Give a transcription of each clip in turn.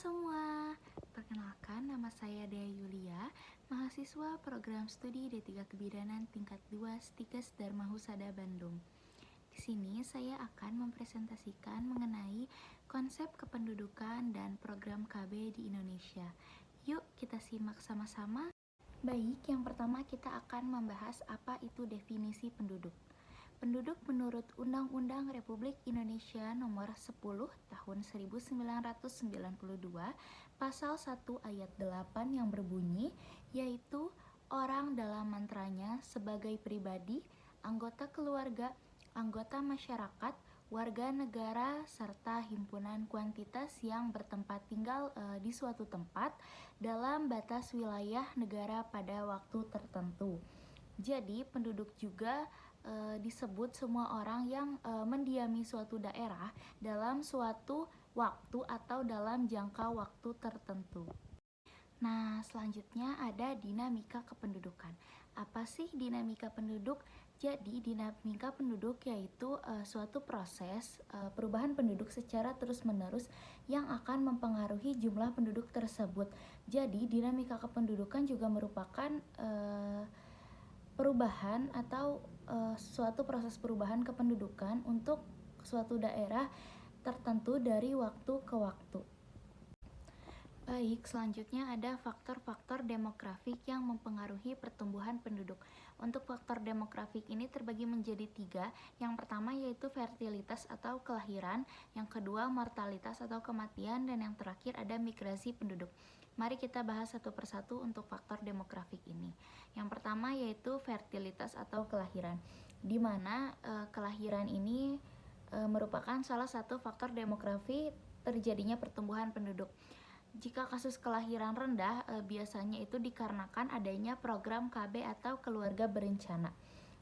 semua, perkenalkan nama saya Dea Yulia, mahasiswa program studi D3 Kebidanan tingkat 2 Stikes Dharma Husada Bandung. Di sini saya akan mempresentasikan mengenai konsep kependudukan dan program KB di Indonesia. Yuk kita simak sama-sama. Baik, yang pertama kita akan membahas apa itu definisi penduduk. Penduduk menurut Undang-Undang Republik Indonesia Nomor 10 Tahun 1992 Pasal 1 Ayat 8 yang berbunyi, yaitu orang dalam mantranya sebagai pribadi, anggota keluarga, anggota masyarakat, warga negara, serta himpunan kuantitas yang bertempat tinggal di suatu tempat dalam batas wilayah negara pada waktu tertentu. Jadi penduduk juga disebut semua orang yang mendiami suatu daerah dalam suatu waktu atau dalam jangka waktu tertentu. Nah, selanjutnya ada dinamika kependudukan. Apa sih dinamika penduduk? Jadi, dinamika penduduk yaitu suatu proses perubahan penduduk secara terus-menerus yang akan mempengaruhi jumlah penduduk tersebut. Jadi, dinamika kependudukan juga merupakan perubahan atau suatu proses perubahan kependudukan untuk suatu daerah tertentu dari waktu ke waktu. Baik, selanjutnya ada faktor-faktor demografik yang mempengaruhi pertumbuhan penduduk. Untuk faktor demografik ini terbagi menjadi 3. Yang pertama yaitu fertilitas atau kelahiran, yang kedua mortalitas atau kematian, dan yang terakhir ada migrasi penduduk. Mari kita bahas satu persatu untuk faktor demografik ini. Yang pertama yaitu fertilitas atau kelahiran, di mana kelahiran ini merupakan salah satu faktor demografi terjadinya pertumbuhan penduduk. Jika kasus kelahiran rendah, biasanya itu dikarenakan adanya program KB atau keluarga berencana.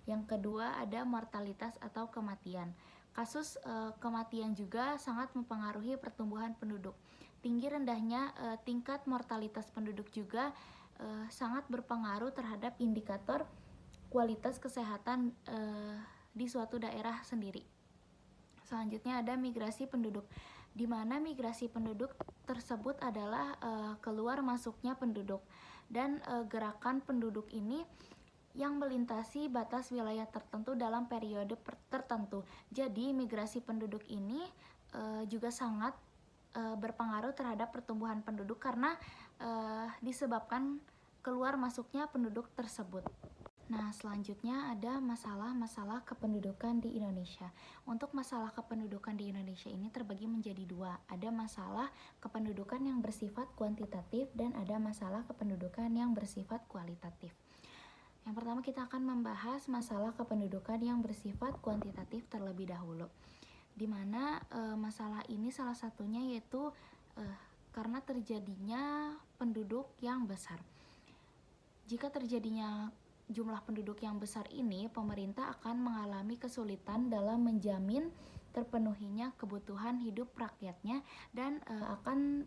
Yang kedua ada mortalitas atau kematian. Kasus kematian juga sangat mempengaruhi pertumbuhan penduduk. Tinggi rendahnya tingkat mortalitas penduduk juga sangat berpengaruh terhadap indikator kualitas kesehatan di suatu daerah sendiri. Selanjutnya ada migrasi penduduk, di mana migrasi penduduk tersebut adalah keluar masuknya penduduk dan gerakan penduduk ini yang melintasi batas wilayah tertentu dalam periode tertentu. Jadi migrasi penduduk ini juga sangat berpengaruh terhadap pertumbuhan penduduk karena disebabkan keluar masuknya penduduk tersebut. Nah, selanjutnya ada masalah-masalah kependudukan di Indonesia. Untuk masalah kependudukan di Indonesia ini terbagi menjadi 2. Ada masalah kependudukan yang bersifat kuantitatif dan ada masalah kependudukan yang bersifat kualitatif. Yang pertama kita akan membahas masalah kependudukan yang bersifat kuantitatif terlebih dahulu, di mana masalah ini salah satunya yaitu karena terjadinya penduduk yang besar. Jika terjadinya jumlah penduduk yang besar ini, pemerintah akan mengalami kesulitan dalam menjamin terpenuhinya kebutuhan hidup rakyatnya dan akan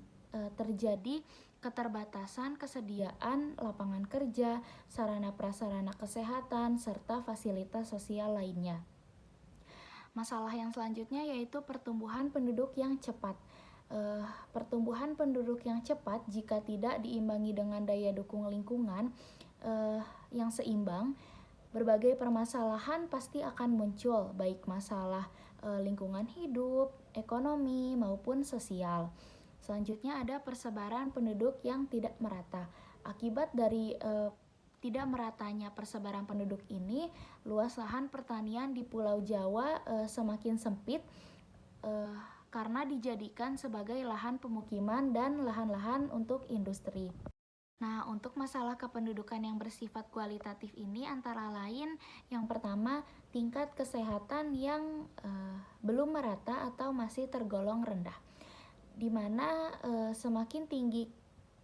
terjadi keterbatasan kesediaan lapangan kerja, sarana prasarana kesehatan, serta fasilitas sosial lainnya. Masalah yang selanjutnya yaitu pertumbuhan penduduk yang cepat. Pertumbuhan penduduk yang cepat jika tidak diimbangi dengan daya dukung lingkungan yang seimbang, berbagai permasalahan pasti akan muncul, baik masalah lingkungan hidup, ekonomi, maupun sosial. Selanjutnya ada persebaran penduduk yang tidak merata. Akibat dari tidak meratanya persebaran penduduk ini, luas lahan pertanian di Pulau Jawa semakin sempit karena dijadikan sebagai lahan pemukiman dan lahan-lahan untuk industri. Nah, untuk masalah kependudukan yang bersifat kualitatif ini antara lain yang pertama, tingkat kesehatan yang belum merata atau masih tergolong rendah, di mana semakin tinggi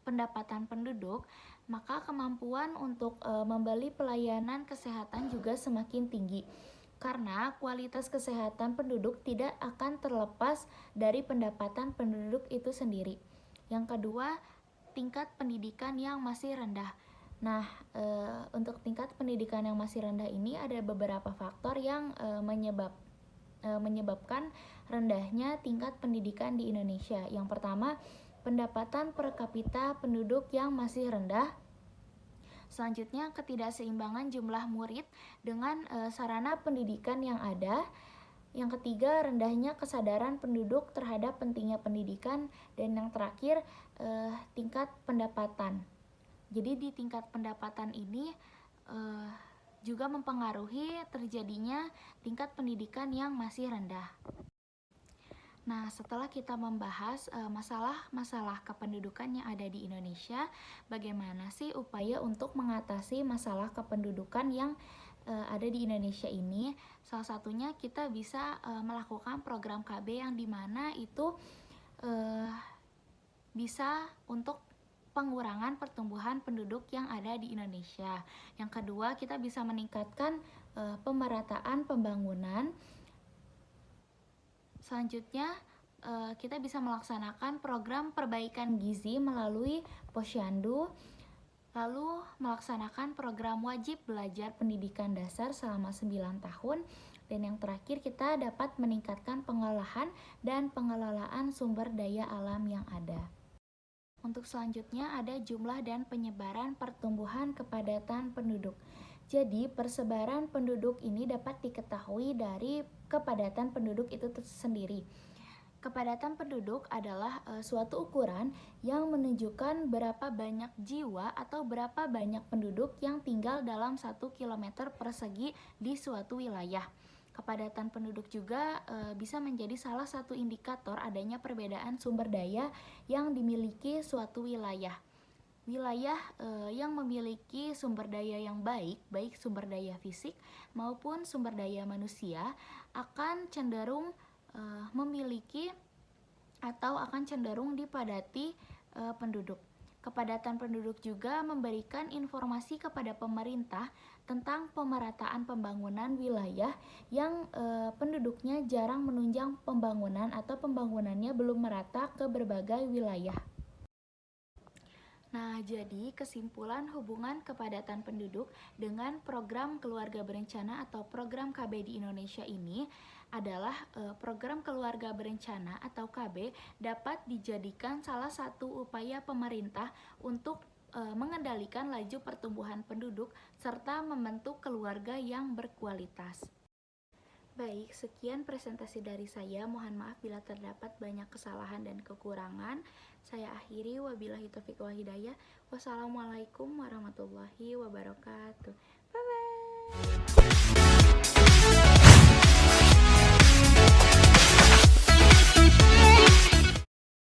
pendapatan penduduk, maka kemampuan untuk membeli pelayanan kesehatan juga semakin tinggi. Karena kualitas kesehatan penduduk tidak akan terlepas dari pendapatan penduduk itu sendiri. Yang kedua, tingkat pendidikan yang masih rendah. Nah, untuk tingkat pendidikan yang masih rendah ini ada beberapa faktor yang menyebabkan rendahnya tingkat pendidikan di Indonesia. Yang pertama, pendapatan per kapita penduduk yang masih rendah. Selanjutnya, ketidakseimbangan jumlah murid dengan sarana pendidikan yang ada. Yang ketiga, rendahnya kesadaran penduduk terhadap pentingnya pendidikan. Dan yang terakhir, tingkat pendapatan. Jadi di tingkat pendapatan ini juga mempengaruhi terjadinya tingkat pendidikan yang masih rendah. Nah, setelah kita membahas masalah-masalah kependudukan yang ada di Indonesia, bagaimana sih upaya untuk mengatasi masalah kependudukan yang ada di Indonesia ini? Salah satunya kita bisa melakukan program KB yang dimana itu bisa untuk pengurangan pertumbuhan penduduk yang ada di Indonesia. Yang kedua, kita bisa meningkatkan pemerataan pembangunan. Selanjutnya, kita bisa melaksanakan program perbaikan gizi melalui Posyandu, lalu melaksanakan program wajib belajar pendidikan dasar selama 9 tahun, dan yang terakhir kita dapat meningkatkan pengolahan dan pengelolaan sumber daya alam yang ada. Untuk selanjutnya ada jumlah dan penyebaran pertumbuhan kepadatan penduduk. Jadi, persebaran penduduk ini dapat diketahui dari kepadatan penduduk itu sendiri. Kepadatan penduduk adalah suatu ukuran yang menunjukkan berapa banyak jiwa atau berapa banyak penduduk yang tinggal dalam 1 km persegi di suatu wilayah. Kepadatan penduduk juga bisa menjadi salah satu indikator adanya perbedaan sumber daya yang dimiliki suatu wilayah. Wilayah yang memiliki sumber daya yang baik sumber daya fisik maupun sumber daya manusia, akan cenderung memiliki atau akan cenderung dipadati penduduk. Kepadatan penduduk juga memberikan informasi kepada pemerintah tentang pemerataan pembangunan wilayah yang penduduknya jarang menunjang pembangunan atau pembangunannya belum merata ke berbagai wilayah. Nah, jadi kesimpulan hubungan kepadatan penduduk dengan program keluarga berencana atau program KB di Indonesia ini adalah program keluarga berencana atau KB dapat dijadikan salah satu upaya pemerintah untuk mengendalikan laju pertumbuhan penduduk serta membentuk keluarga yang berkualitas. Baik, sekian presentasi dari saya. Mohon maaf bila terdapat banyak kesalahan dan kekurangan. Saya akhiri, wabillahi taufiq wal hidayah. Wassalamualaikum warahmatullahi wabarakatuh. Bye-bye.